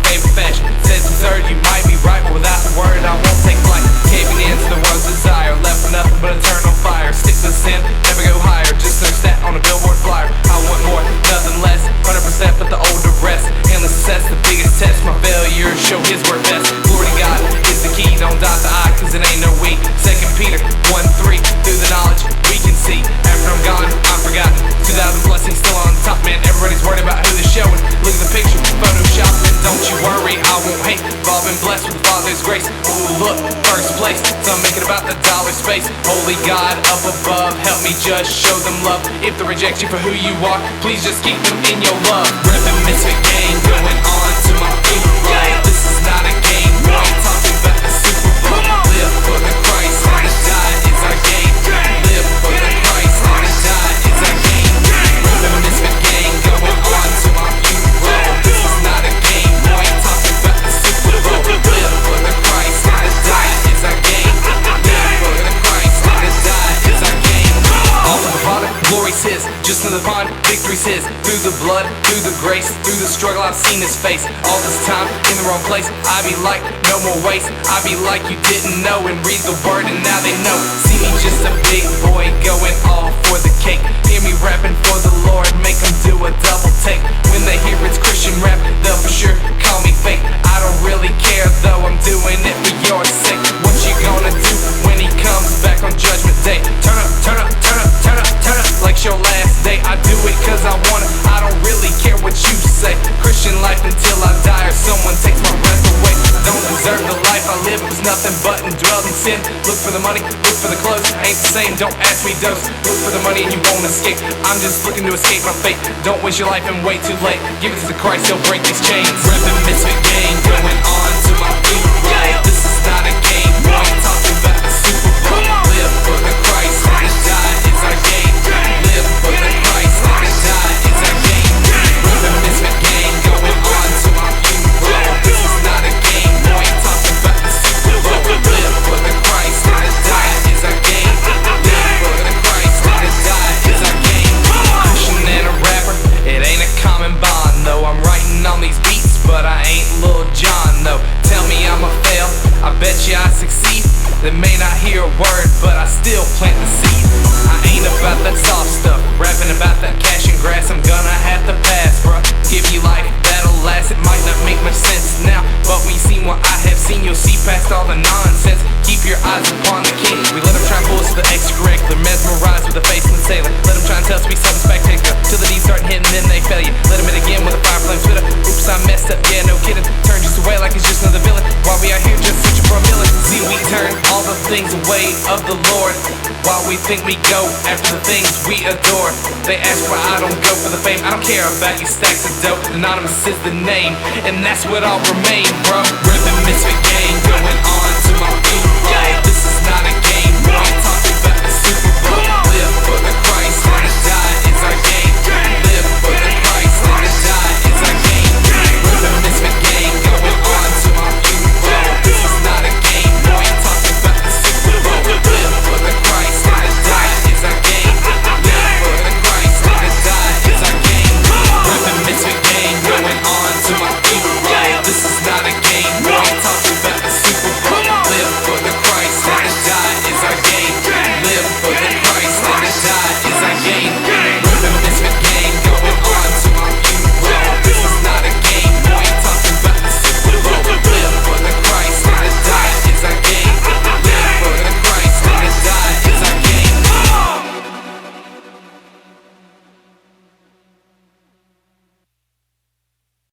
favorite fashion. Says absurd, you might be right, but without the word I won't take flight. KVN to the world's desire, left with nothing but eternal fire. Stick to the sin, never go higher, just search that on a billboard flyer. I want more, nothing less, 100% but the older rest. Endless success, the biggest test, my failures show his work best. Glory to God is the key, don't dot the I, cause it ain't no we. 2 Peter 1:3, through the knowledge we can see. After I'm gone, I'm forgotten. 2,000 blessings still on top, man. Everybody's worried about who they're showing. Look at the picture, Photoshop, and don't you worry, I won't hate. I've all been blessed with the Father's grace. Ooh, look, first place, so I'm making about the dollar space. Holy God up above, help me just show them love. If they reject you for who you are, please just keep them in your love. Reppin' Misfit Gang, going on to my funeral. This is not a game, we ain't talking about the Super Bowl. Live for the Christ, and to die is our game. Live for the Christ, and to die is our game. Reppin' Misfit Gang, going on to my funeral. This is not a game, we ain't talking about the Super Bowl. Live for the Christ, and to die is our game. Live for the Christ, and to die is our game. All to the Father, glory's His, just another pond, victory's His. Through the blood, through the grace, through the struggle I've seen His face. All this time, in the wrong place, I be like, no more waste. I be like you didn't know, and read the word and now they know. See me just a big boy, going all for the cake. Hear me rapping for the Lord, make them do a double take. When they hear it's Christian rap, they'll for sure call me fake. I don't really care though, I'm doing it for your sake. What you gonna do when He comes back on Judgment Day? Turn up, turn up, turn up, turn up, turn up, like your last day. I do it cause I want it, I don't really care what you say. Christian life until I die or someone takes my breath away. I don't deserve the life I live, it was nothing but indwelled in sin. Look for the money, look for the clothes, ain't the same, don't ask me those. Look for the money and you won't escape, I'm just looking to escape my fate. Don't waste your life and wait too late, give it to Christ, He'll break these chains. Reppin' Misfit Gang, going on to my funeral. This is not a game, we ain't talking about the Super Bowl. Live for the Christ, and to die is our game. Live for the Christ, and to die is our game. Reppin' Misfit Gang, going on to my funeral. This is not a game, we ain't talking about the Super Bowl. Live for the Christ, and to die is our game. Live for the Christ, and to die is our game. Christian and a rapper, it ain't a common bond though. I'm writing on these beats, but I ain't Lil Jon though. Tell me I'ma fail, I bet you I succeed. They may not hear a word, but I still plant the seed. I ain't about that soft stuff, rapping about that cash and grass. I'm gonna have to pass, bruh. Give you life, that'll last. It might not make much sense now, but when you see what I have seen, you'll see past all the nonsense. Keep your eyes upon the King. We let them try and pull us to the extracurricular, mesmerized with a face and sailor. Let them try and tell us we something spectacular, till the D's start hitting, then they fail you. Let them hit again with a fire flame splitter. Oops, I messed up, yeah, no kidding. Turn just away like it's just another villain, while we are here just searching for a million. See, we turn all the things away of the Lord, while we think we go after the things we adore. They ask why I don't go for the fame, I don't care about you stacks of dope. Anonymous is the name, and that's what I'll remain, bro. Reppin' Misfit Gang, going